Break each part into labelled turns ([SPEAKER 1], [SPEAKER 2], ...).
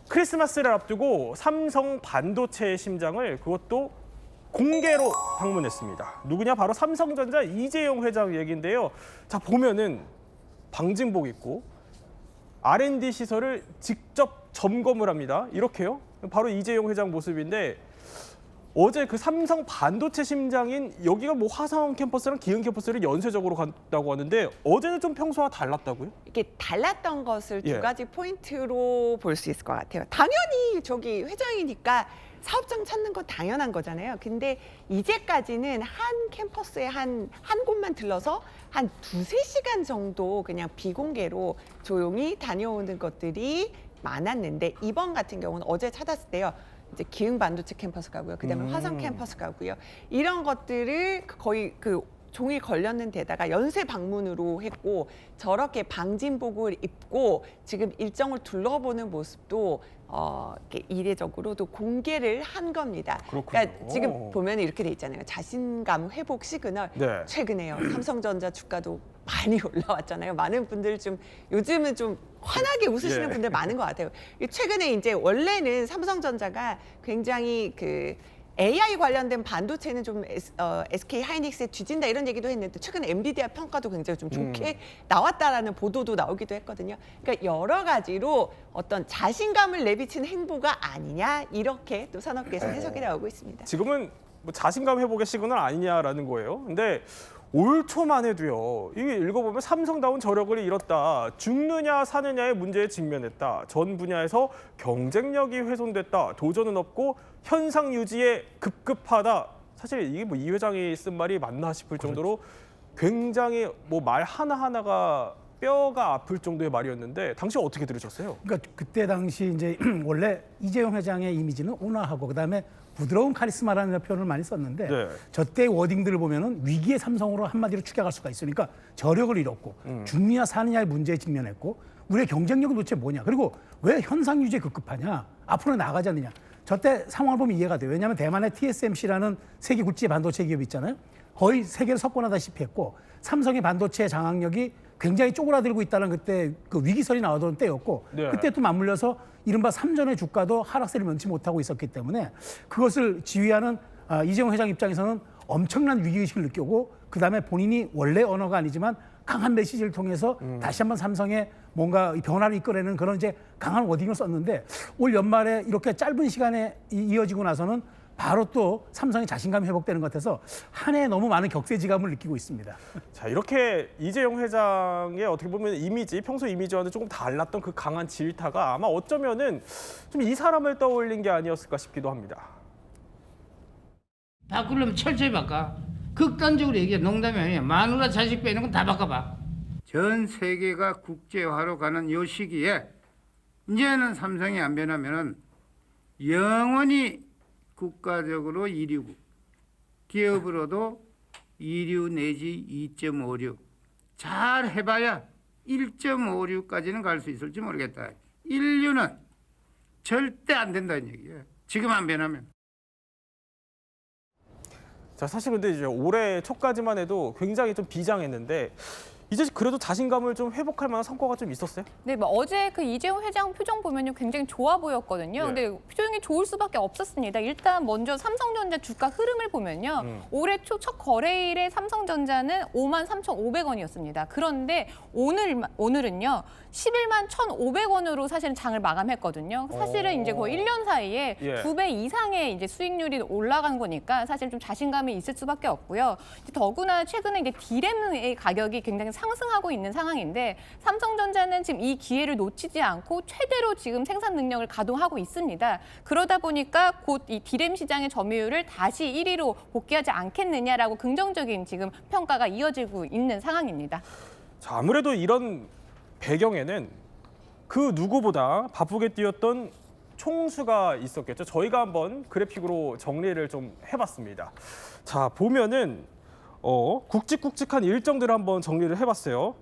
[SPEAKER 1] 크리스마스를 앞두고 삼성 반도체의 심장을 그것도 공개로 방문했습니다. 누구냐? 바로 삼성전자 이재용 회장 얘기인데요. 자, 보면은 방진복 입고 R&D 시설을 직접 점검을 합니다. 이렇게요. 바로 이재용 회장 모습인데 어제 그 삼성 반도체 심장인 여기가 뭐 화성 캠퍼스랑 기흥 캠퍼스를 연쇄적으로 갔다고 하는데 어제는 좀 평소와 달랐다고요?
[SPEAKER 2] 이게 달랐던 것을
[SPEAKER 1] 예.
[SPEAKER 2] 두 가지 포인트로 볼 수 있을 것 같아요. 당연히 저기 회장이니까 사업장 찾는 건 당연한 거잖아요. 근데 이제까지는 한 캠퍼스에 한 곳만 들러서 한 2~3시간 정도 그냥 비공개로 조용히 다녀오는 것들이 많았는데 이번 같은 경우는 어제 찾았을 때요. 이제 기흥 반도체 캠퍼스 가고요. 그다음에 화성 캠퍼스 가고요. 이런 것들을 거의 그 종일 걸렸는 데다가 연쇄 방문으로 했고 저렇게 방진복을 입고 지금 일정을 둘러보는 모습도 이렇게 이례적으로도 공개를 한 겁니다.
[SPEAKER 1] 그렇군요.
[SPEAKER 2] 그러니까 지금 보면 이렇게 돼 있잖아요. 자신감 회복 시그널.
[SPEAKER 1] 네.
[SPEAKER 2] 최근에요. 삼성전자 주가도 많이 올라왔잖아요. 많은 분들 좀 요즘은 좀 환하게 웃으시는
[SPEAKER 1] 예.
[SPEAKER 2] 분들 많은 것 같아요. 최근에 이제 원래는 삼성전자가 굉장히 그 AI 관련된 반도체는 좀 SK 하이닉스에 뒤진다 이런 얘기도 했는데 최근에 엔비디아 평가도 굉장히 좀 좋게 나왔다라는 보도도 나오기도 했거든요. 그러니까 여러 가지로 어떤 자신감을 내비친 행보가 아니냐 이렇게 또 산업계에서 해석이 나오고 있습니다.
[SPEAKER 1] 지금은 뭐 자신감 회복의 시그널 아니냐라는 거예요. 근데 올 초만 해도요. 이게 읽어보면 삼성다운 저력을 잃었다. 죽느냐 사느냐의 문제에 직면했다. 전 분야에서 경쟁력이 훼손됐다. 도전은 없고 현상 유지에 급급하다. 사실 이게 뭐 이 회장이 쓴 말이 맞나 싶을 정도로 굉장히 뭐 말 하나하나가 뼈가 아플 정도의 말이었는데 당시 어떻게 들으셨어요?
[SPEAKER 3] 그러니까 그때 당시 이제 원래 이재용 회장의 이미지는 온화하고 그다음에 부드러운 카리스마라는 표현을 많이 썼는데
[SPEAKER 1] 네.
[SPEAKER 3] 저때 워딩들을 보면은 위기의 삼성으로 한마디로 축약할 수가 있으니까 저력을 잃었고 죽느냐 사느냐의 문제에 직면했고 우리의 경쟁력은 도대체 뭐냐 그리고 왜 현상 유지에 급급하냐 앞으로 나가지 않느냐 저때 상황을 보면 이해가 돼요. 왜냐하면 대만의 TSMC라는 세계 굴지 반도체 기업이 있잖아요. 거의 세계를 석권하다시피 했고 삼성의 반도체 장악력이 굉장히 쪼그라들고 있다는 그때 그 위기설이 나오던 때였고
[SPEAKER 1] 네.
[SPEAKER 3] 그때 또 맞물려서 이른바 삼전의 주가도 하락세를 면치 못하고 있었기 때문에 그것을 지휘하는 이재용 회장 입장에서는 엄청난 위기의식을 느끼고 그다음에 본인이 원래 언어가 아니지만 강한 메시지를 통해서 다시 한번 삼성의 뭔가 변화를 이끌어내는 그런 이제 강한 워딩을 썼는데 올 연말에 이렇게 짧은 시간에 이어지고 나서는 바로 또 삼성의 자신감이 회복되는 것 같아서 한 해에 너무 많은 격세지감을 느끼고 있습니다.
[SPEAKER 1] 자, 이렇게 이재용 회장의 어떻게 보면 이미지, 평소 이미지와는 조금 달랐던 그 강한 질타가 아마 어쩌면은 좀 이 사람을 떠올린 게 아니었을까 싶기도 합니다.
[SPEAKER 4] 바꾸려면 철저히 바꿔. 극단적으로 얘기해. 농담이 아니야. 마누라 자식 빼는 건 다 바꿔봐. 전 세계가 국제화로 가는 요 시기에 이제는 삼성이 안 변하면은 영원히 국가적으로 1위고 기업으로도 2류 내지 2.56 잘 해봐야 1.56까지는 갈 수 있을지 모르겠다. 1류는 절대 안 된다는 얘기예요. 지금 안 변하면.
[SPEAKER 1] 자, 사실 근데 이제 올해 초까지만 해도 굉장히 좀 비장했는데 이제 그래도 자신감을 좀 회복할 만한 성과가 좀 있었어요?
[SPEAKER 5] 네, 뭐 어제 그 이재용 회장 표정 보면요 굉장히 좋아 보였거든요.
[SPEAKER 1] 예.
[SPEAKER 5] 근데 표정이 좋을 수밖에 없었습니다. 일단 먼저 삼성전자 주가 흐름을 보면요. 올해 초 첫 거래일에 삼성전자는 53,500원이었습니다. 그런데 오늘은요 11만 1,500원으로 사실은 장을 마감했거든요. 사실은 이제 거의 1년 사이에
[SPEAKER 1] 예.
[SPEAKER 5] 2배 이상의 이제 수익률이 올라간 거니까 사실 좀 자신감이 있을 수밖에 없고요. 더구나 최근에 이제 디램의 가격이 굉장히 상승하고 있는 상황인데 삼성전자는 지금 이 기회를 놓치지 않고 최대로 지금 생산 능력을 가동하고 있습니다. 그러다 보니까 곧 이 디램 시장의 점유율을 다시 1위로 복귀하지 않겠느냐라고 긍정적인 지금 평가가 이어지고 있는 상황입니다.
[SPEAKER 1] 자, 아무래도 이런 배경에는 그 누구보다 바쁘게 뛰었던 총수가 있었겠죠. 저희가 한번 그래픽으로 정리를 좀 해봤습니다. 자, 보면은 굵직굵직한 일정들을 한번 정리를 해봤어요.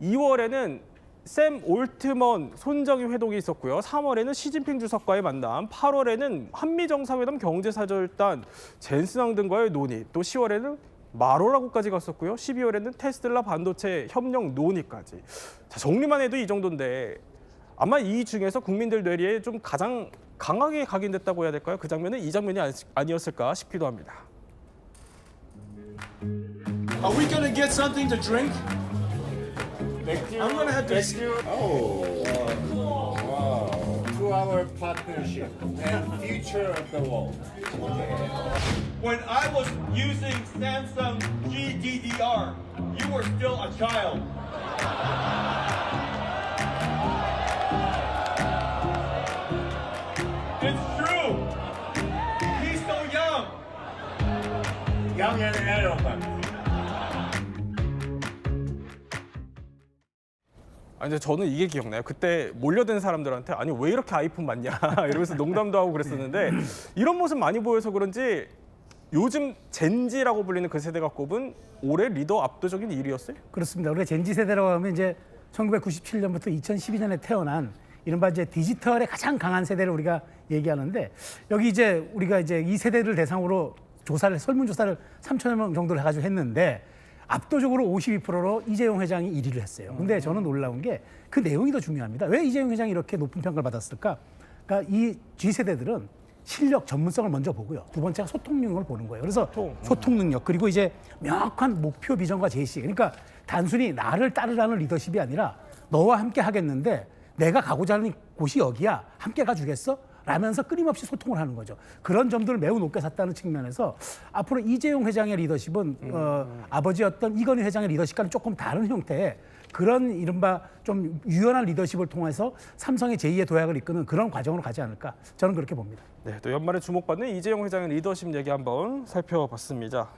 [SPEAKER 1] 2월에는 샘 올트먼 손정희 회동이 있었고요. 3월에는 시진핑 주석과의 만남, 8월에는 한미정상회담 경제사절단 젠슨왕 등과의 논의, 또 10월에는 마로라고까지 갔었고요. 12월에는 테슬라 반도체 협력 논의까지. 자, 정리만 해도 이 정도인데 아마 이 중에서 국민들 뇌리에 좀 가장 강하게 각인됐다고 해야 될까요? 그 장면은 이 장면이 아니었을까 싶기도 합니다.
[SPEAKER 6] Are we gonna get something to drink? I'm gonna have to.
[SPEAKER 7] To our partnership and future of the world.
[SPEAKER 6] When I was using Samsung GDDR, you were still a child. It's true. He's so young.
[SPEAKER 7] Young and arrogant.
[SPEAKER 1] 아니, 근데 저는 이게 기억나요. 그때 몰려든 사람들한테 아니 왜 이렇게 아이폰 맞냐 이러면서 농담도 하고 그랬었는데 이런 모습 많이 보여서 그런지 요즘 젠지라고 불리는 그 세대가 꼽은 올해 리더 압도적인 1위였어요.
[SPEAKER 3] 그렇습니다. 우리가 젠지 세대라고 하면 이제 1997년부터 2012년에 태어난 이른바 이제 디지털의 가장 강한 세대를 우리가 얘기하는데 여기 이제 우리가 이제 이 세대를 대상으로 설문조사를 3천여 명 정도를 해가지고 했는데 압도적으로 52%로 이재용 회장이 1위를 했어요. 근데 저는 놀라운 게 그 내용이 더 중요합니다. 왜 이재용 회장이 이렇게 높은 평가를 받았을까? 그러니까 이 G세대들은 실력, 전문성을 먼저 보고요. 두 번째가 소통 능력을 보는 거예요. 그래서 소통 능력, 그리고 이제 명확한 목표, 비전과 제시. 그러니까 단순히 나를 따르라는 리더십이 아니라 너와 함께 하겠는데 내가 가고자 하는 곳이 여기야. 함께 가주겠어? 라면서 끊임없이 소통을 하는 거죠. 그런 점들을 매우 높게 샀다는 측면에서 앞으로 이재용 회장의 리더십은 아버지였던 이건희 회장의 리더십과는 조금 다른 형태의 그런 이른바 좀 유연한 리더십을 통해서 삼성의 제2의 도약을 이끄는 그런 과정으로 가지 않을까 저는 그렇게 봅니다.
[SPEAKER 1] 네, 또 연말에 주목받는 이재용 회장의 리더십 얘기 한번 살펴봤습니다.